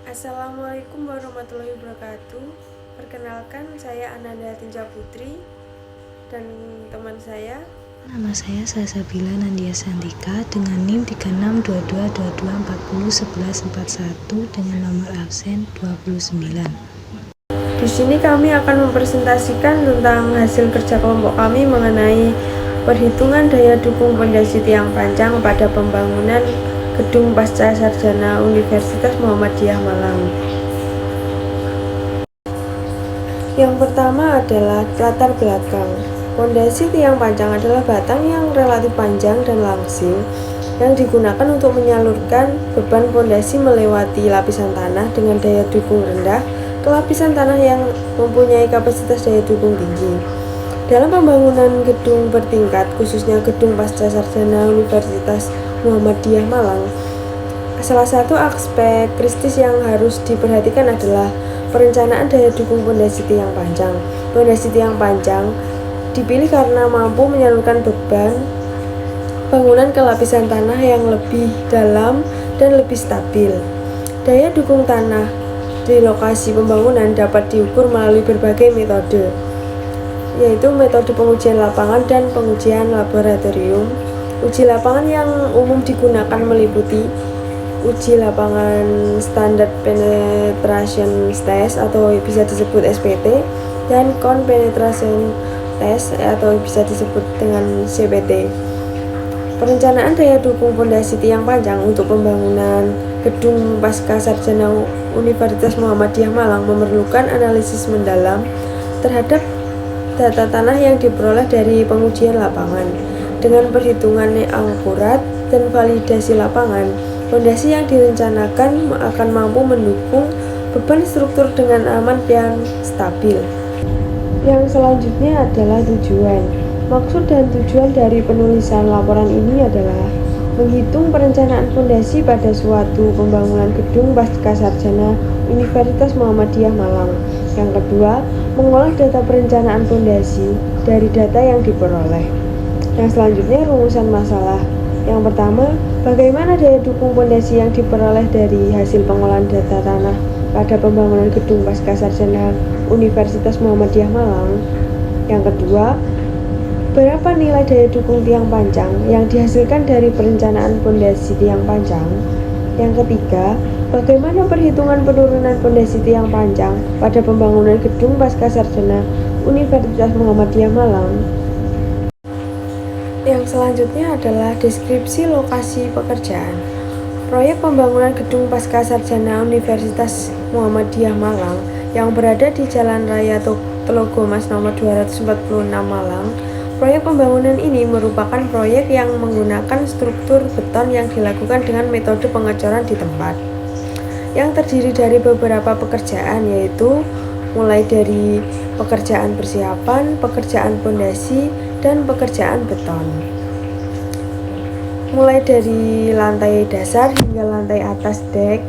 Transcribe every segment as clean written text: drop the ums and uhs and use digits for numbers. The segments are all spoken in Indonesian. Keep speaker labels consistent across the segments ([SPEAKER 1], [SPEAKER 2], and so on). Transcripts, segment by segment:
[SPEAKER 1] Assalamualaikum warahmatullahi wabarakatuh. Perkenalkan, saya Ananda Tinja Putri dan teman saya.
[SPEAKER 2] Nama saya Salsabila Nandia Santika dengan NIM 362222401141 dengan nomor absen 29.
[SPEAKER 1] Di sini kami akan mempresentasikan tentang hasil kerja kelompok kami mengenai perhitungan daya dukung pondasi tiang panjang pada pembangunan gedung pasca sarjana Universitas Muhammadiyah Malang. Yang pertama adalah latar belakang. Pondasi tiang panjang adalah batang yang relatif panjang dan langsing yang digunakan untuk menyalurkan beban pondasi melewati lapisan tanah dengan daya dukung rendah ke lapisan tanah yang mempunyai kapasitas daya dukung tinggi. Dalam pembangunan gedung bertingkat, khususnya gedung pasca sarjana Universitas Muhammadiyah Malang, salah satu aspek kritis yang harus diperhatikan adalah perencanaan daya dukung pondasi tiang panjang. Pondasi tiang panjang dipilih karena mampu menyalurkan beban bangunan ke lapisan tanah yang lebih dalam dan lebih stabil. Daya dukung tanah di lokasi pembangunan dapat diukur melalui berbagai metode, yaitu metode pengujian lapangan dan pengujian laboratorium. Uji lapangan yang umum digunakan meliputi uji lapangan standard penetration test atau bisa disebut SPT dan count penetration test atau bisa disebut dengan CPT. Perencanaan daya dukung pondasi tiang panjang untuk pembangunan gedung pasca sarjana Universitas Muhammadiyah Malang memerlukan analisis mendalam terhadap data tanah yang diperoleh dari pengujian lapangan. Dengan perhitungan yang akurat dan validasi lapangan, pondasi yang direncanakan akan mampu mendukung beban struktur dengan aman dan stabil. Yang selanjutnya adalah tujuan. Maksud dan tujuan dari penulisan laporan ini adalah menghitung perencanaan pondasi pada suatu pembangunan gedung pasca sarjana Universitas Muhammadiyah Malang. Yang kedua, mengolah data perencanaan pondasi dari data yang diperoleh. Yang selanjutnya, rumusan masalah. Yang pertama, bagaimana daya dukung pondasi yang diperoleh dari hasil pengolahan data tanah pada pembangunan gedung pasca sarjana Universitas Muhammadiyah Malang. Yang kedua, berapa nilai daya dukung tiang panjang yang dihasilkan dari perencanaan pondasi tiang panjang? Yang ketiga, bagaimana perhitungan penurunan pondasi tiang panjang pada pembangunan gedung pasca sarjana Universitas Muhammadiyah Malang? Yang selanjutnya adalah deskripsi lokasi pekerjaan. Proyek pembangunan gedung pasca sarjana Universitas Muhammadiyah Malang yang berada di Jalan Raya Telogomas nomor 246 Malang. Proyek pembangunan ini merupakan proyek yang menggunakan struktur beton yang dilakukan dengan metode pengecoran di tempat, yang terdiri dari beberapa pekerjaan, yaitu mulai dari pekerjaan persiapan, pekerjaan pondasi, dan pekerjaan beton. Mulai dari lantai dasar hingga lantai atas dek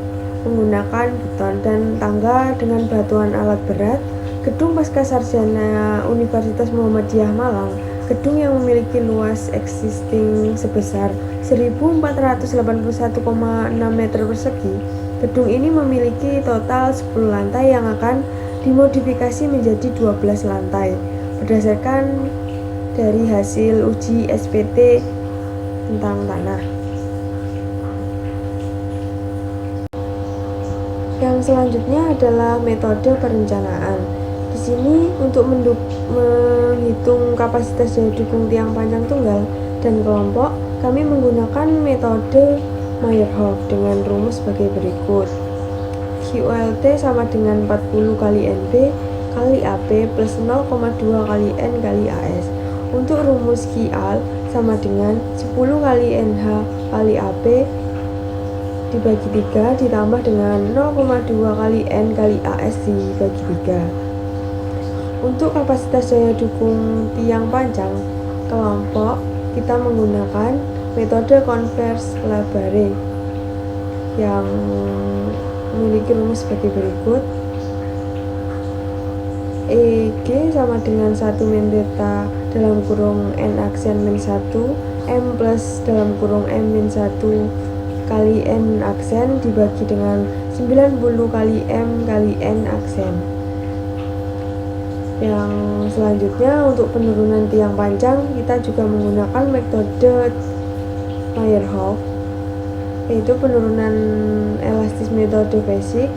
[SPEAKER 1] menggunakan beton dan tangga dengan batuan alat berat. Gedung pasca sarjana Universitas Muhammadiyah Malang, gedung yang memiliki luas existing sebesar 1481,6 meter persegi. Gedung ini memiliki total 10 lantai yang akan dimodifikasi menjadi 12 lantai berdasarkan dari hasil uji SPT tentang tanah. Yang selanjutnya adalah metode perencanaan. Di sini untuk menghitung kapasitas daya dukung tiang panjang tunggal dan kelompok, kami menggunakan metode Meyerhof dengan rumus sebagai berikut. QLT sama dengan 40 kali NP kali AP plus 0,2 kali N kali AS. Untuk rumus QL sama dengan 10 kali NH kali AP dibagi 3 ditambah dengan 0,2 kali N kali AS dibagi 3. Untuk kapasitas daya dukung tiang panjang kelompok, kita menggunakan metode konvers Labare yang memiliki rumus sebagai berikut. EG sama dengan 1 min theta dalam kurung N aksen min 1 M plus dalam kurung M min 1 kali N aksen dibagi dengan 90 kali M kali N aksen. Yang selanjutnya untuk penurunan tiang panjang kita juga menggunakan metode Meyerhof, yaitu penurunan elastis metode basic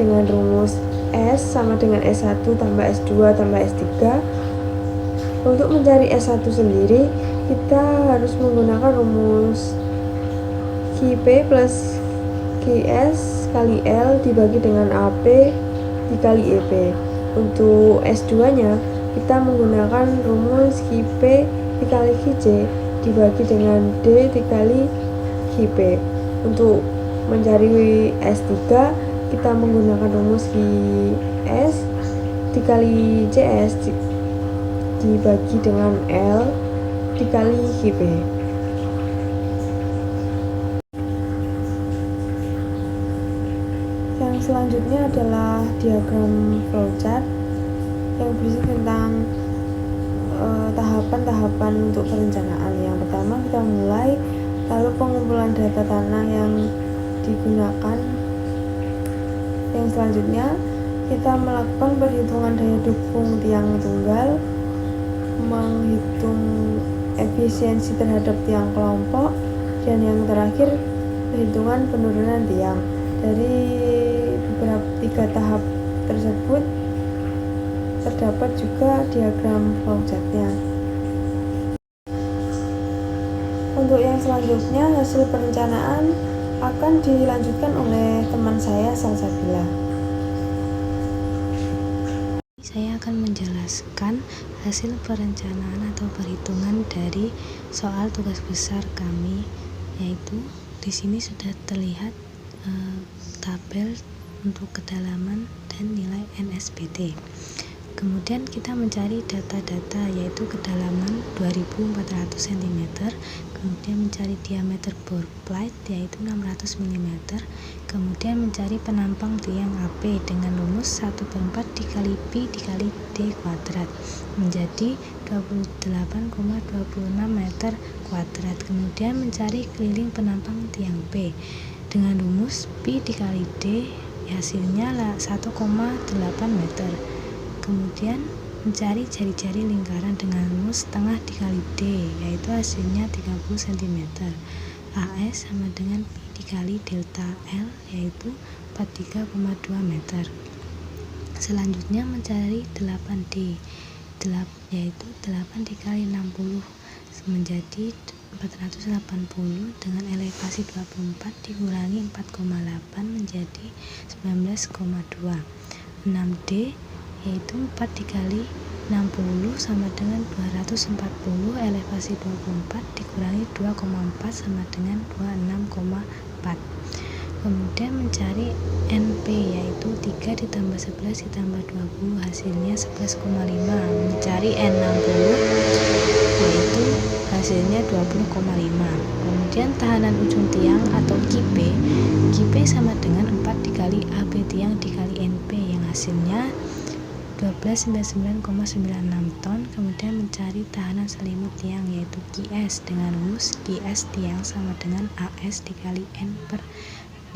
[SPEAKER 1] dengan rumus S sama dengan S1 tambah S2 tambah S3. Untuk mencari S1 sendiri kita harus menggunakan rumus QP plus QS kali L dibagi dengan AP dikali EP. Untuk S2 nya kita menggunakan rumus QP dikali QC dibagi dengan D dikali QP. Untuk mencari S3 kita menggunakan rumus QS dikali CS dibagi dengan L dikali QP. Yang selanjutnya adalah diagram flowchart yang berisi tentang tahapan-tahapan untuk perencanaan. Yang pertama kita mulai, lalu pengumpulan data tanah yang digunakan. Yang selanjutnya kita melakukan perhitungan daya dukung tiang tunggal, menghitung efisiensi terhadap tiang kelompok, dan yang terakhir perhitungan penurunan tiang. Dari beberapa 3 tahap tersebut terdapat juga diagram flowchartnya. Untuk yang selanjutnya hasil perencanaan akan dilanjutkan oleh teman saya Salsabila.
[SPEAKER 2] Saya akan menjelaskan hasil perencanaan atau perhitungan dari soal tugas besar kami, yaitu di sini sudah terlihat tabel untuk kedalaman dan nilai NSBT. Kemudian kita mencari data-data, yaitu kedalaman 2400 cm, kemudian mencari diameter bore plate yaitu 600 mm, kemudian mencari penampang tiang AP dengan rumus 1/4 dikali Pi dikali D kuadrat menjadi 28,26 meter kuadrat. Kemudian mencari keliling penampang tiang P dengan rumus Pi dikali D, hasilnya 1,8 meter. Kemudian mencari jari-jari lingkaran dengan rumus setengah dikali D, yaitu hasilnya 30 cm. AS sama dengan Pi dikali delta L, yaitu 43,2 meter. Selanjutnya mencari 8D, yaitu 8 dikali 60 menjadi 480 dengan elevasi 24 dikurangi 4,8 menjadi 19,2. 6D yaitu 4 dikali 60 sama dengan 240, elevasi 24 dikurangi 2,4 sama dengan 26,4. Kemudian mencari NP yaitu 3 ditambah 11 ditambah 20, hasilnya 11,5. Mencari N60 yaitu hasilnya 20,5. Kemudian tahanan ujung tiang atau QP sama dengan 4 dikali AB tiang dikali NP yang hasilnya 1299,96 ton. Kemudian mencari tahanan selimut tiang yaitu QS dengan rumus QS tiang sama dengan AS dikali N per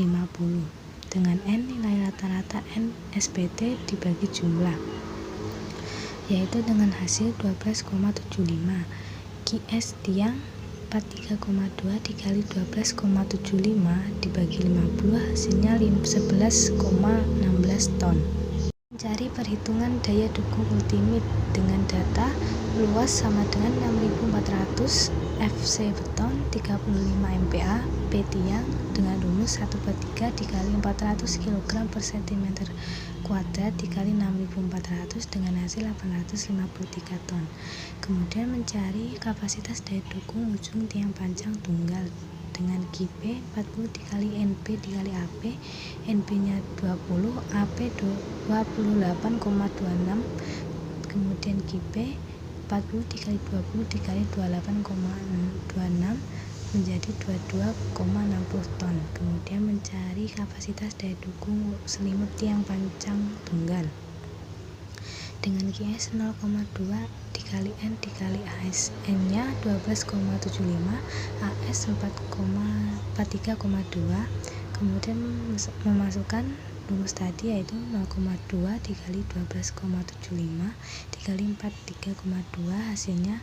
[SPEAKER 2] 50 dengan N nilai rata-rata N SPT dibagi jumlah, yaitu dengan hasil 12,75. QS tiang 43,2 dikali 12,75 dibagi 50 hasilnya 11,16 ton. Mencari perhitungan daya dukung ultimate dengan data luas sama dengan 6.400, FC beton 35 MPa, P tiang dengan rumus 1/3 dikali 400 kg per cm kuadrat dikali 6.400 dengan hasil 853 ton. Kemudian mencari kapasitas daya dukung ujung tiang panjang tunggal dengan QP 40 dikali NP dikali AP, NP nya 20, AP 28,26, kemudian QP 40 dikali 20 dikali 28,26 menjadi 22,60 ton. Kemudian mencari kapasitas daya dukung selimut tiang panjang tunggal dengan QS 0,2 dikali N dikali AS, N nya 12,75, AS 43,2, kemudian memasukkan rumus tadi yaitu 0,2 dikali 12,75 dikali 43,2 hasilnya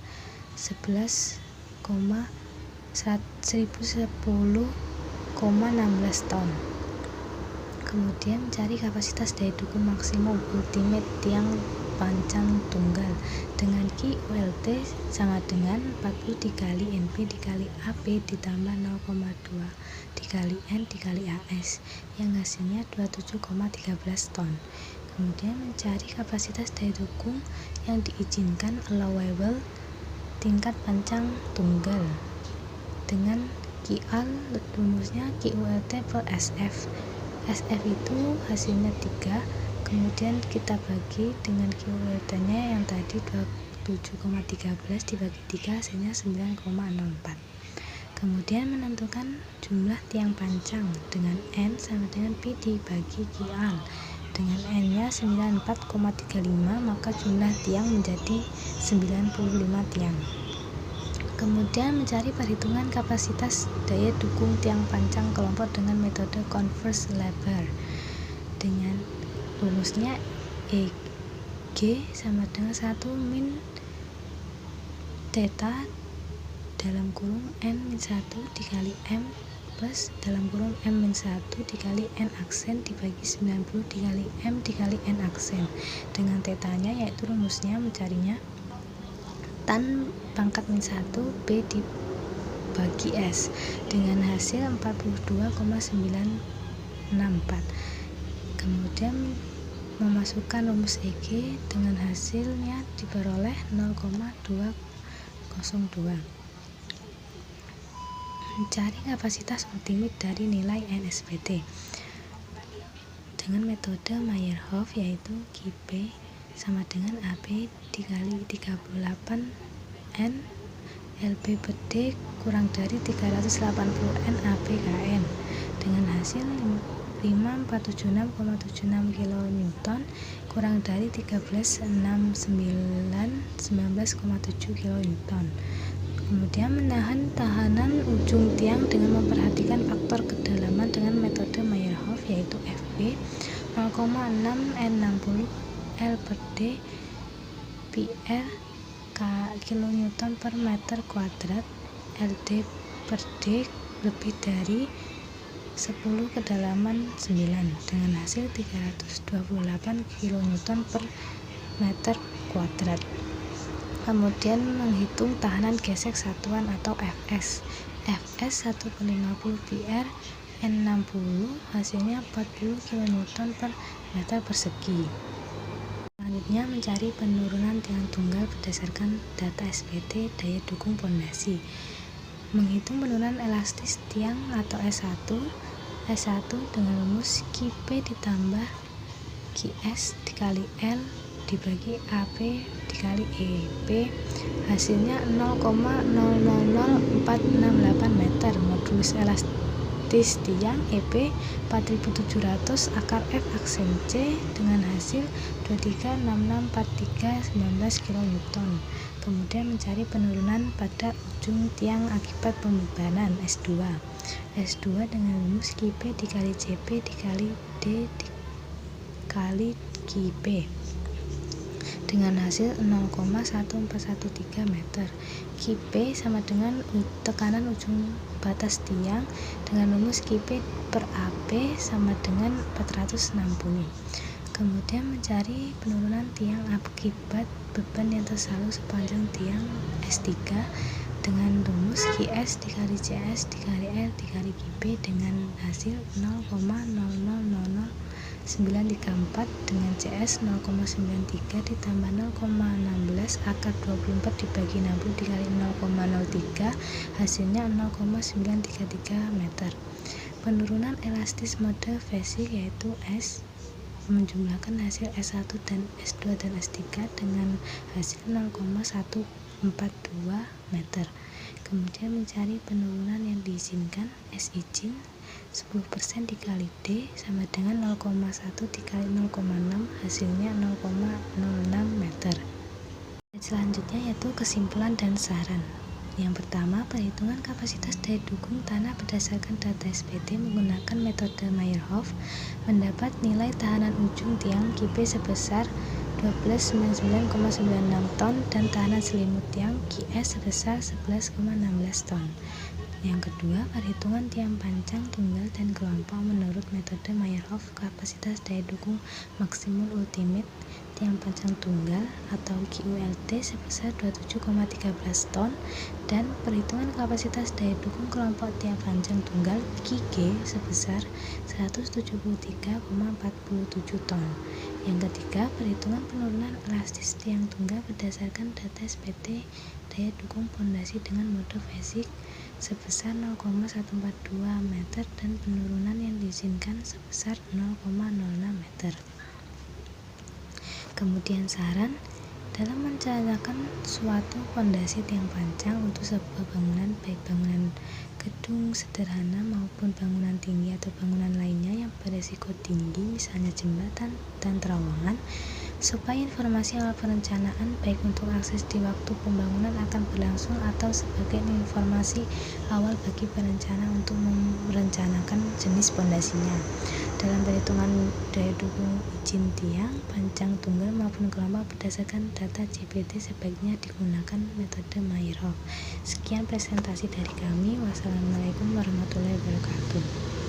[SPEAKER 2] 1010,16 ton. Kemudian cari kapasitas daya dukung maksimum ultimate tiang panjang tunggal dengan Q ULT sama dengan 40 dikali NP dikali AP ditambah 0,2 dikali N dikali AS yang hasilnya 27,13 ton. Kemudian mencari kapasitas daya dukung yang diizinkan allowable tingkat panjang tunggal dengan QL, rumusnya QULT per SF. SF itu hasilnya 3, kemudian kita bagi dengan QULT nya yang tadi 27,13 dibagi 3 hasilnya 9,04. Kemudian menentukan jumlah tiang panjang dengan N sama dengan P dibagi QL. Dengan N nya 94,35 maka jumlah tiang menjadi 95 tiang. Kemudian mencari perhitungan kapasitas daya dukung tiang panjang kelompok dengan metode converse lever dengan rumusnya EG sama dengan 1 min theta dalam kurung N-1 dikali M plus dalam kurung M-1 dikali N aksen dibagi 90 dikali M dikali N aksen dengan tetanya yaitu rumusnya mencarinya tan pangkat min 1 B dibagi S dengan hasil 42,964. Kemudian memasukkan rumus EG dengan hasilnya diperoleh 0,202. Mencari kapasitas ultimate dari nilai NSPT dengan metode Meyerhof yaitu QP sama dengan AB dikali 38 N LB per D kurang dari 380 N AB KN dengan hasil 5476,76 kN kurang dari 19,7 kN. Kemudian menahan tahanan ujung tiang dengan memperhatikan faktor kedalaman dengan metode Meyerhof yaitu FB 0,6 N60 L per D PR kN per meter kuadrat LD per D lebih dari 10 kedalaman 9 dengan hasil 328 kN per meter kuadrat. Kemudian menghitung tahanan gesek satuan atau FS. FS 1/50 PR N60 hasilnya 40 kN per meter persegi. Selanjutnya mencari penurunan tiang tunggal berdasarkan data SPT daya dukung pondasi. Menghitung penurunan elastis tiang atau S1 dengan rumus QP ditambah QS dikali L dibagi AP dikali EP hasilnya 0,000468 meter. Modulus elastis tiang EP 4700 akar F aksen C dengan hasil 23664319 kN. Kemudian mencari penurunan pada ujung tiang akibat pembebanan S2 dengan rumus QP dikali CP dikali D dikali QP dengan hasil 0,1413 meter. QP sama dengan tekanan ujung batas tiang dengan rumus QP per AP sama dengan 460. Kemudian mencari penurunan tiang akibat beban yang tersalur sepanjang tiang S3 dengan rumus QS dikali CS dikali L dikali QP dengan hasil 0,0000934 dengan CS 0,93 ditambah 0,16 akar 24 dibagi 60 dikali 0,03 hasilnya 0,933 meter. Penurunan elastis mode basic yaitu S menjumlahkan hasil S1 dan S2 dan S3 dengan hasil 0,142 meter. Kemudian mencari penurunan yang diizinkan S izin 10% dikali D sama dengan 0,1 dikali 0,6 hasilnya 0,06 meter. Selanjutnya yaitu kesimpulan dan saran. Yang pertama, perhitungan kapasitas daya dukung tanah berdasarkan data SPT menggunakan metode Meyerhof mendapat nilai tahanan ujung tiang QP sebesar 1299,96 ton dan tahanan selimut tiang QS sebesar 11,16 ton. Yang kedua, perhitungan tiang panjang tunggal dan kelompok menurut metode Meyerhof kapasitas daya dukung maksimum ultimate tiang panjang tunggal atau QULT sebesar 27,13 ton dan perhitungan kapasitas daya dukung kelompok tiang panjang tunggal QG sebesar 173,47 ton. Yang ketiga, perhitungan penurunan elastis tiang tunggal berdasarkan data SPT daya dukung pondasi dengan mode Fasig sebesar 0,142 meter dan penurunan yang diizinkan sebesar 0,06 meter. Kemudian saran dalam merencanakan suatu pondasi tiang panjang untuk sebuah bangunan, baik bangunan gedung sederhana maupun bangunan tinggi atau bangunan lainnya yang beresiko tinggi, misalnya jembatan dan terowongan, supaya informasi awal perencanaan baik untuk akses di waktu pembangunan akan berlangsung atau sebagai informasi awal bagi perencana untuk merencanakan jenis pondasinya. Dalam perhitungan daya dukung izin tiang, panjang tunggal maupun kelompok berdasarkan data JPT sebaiknya digunakan metode Meyerhof. Sekian presentasi dari kami. Wassalamualaikum warahmatullahi wabarakatuh.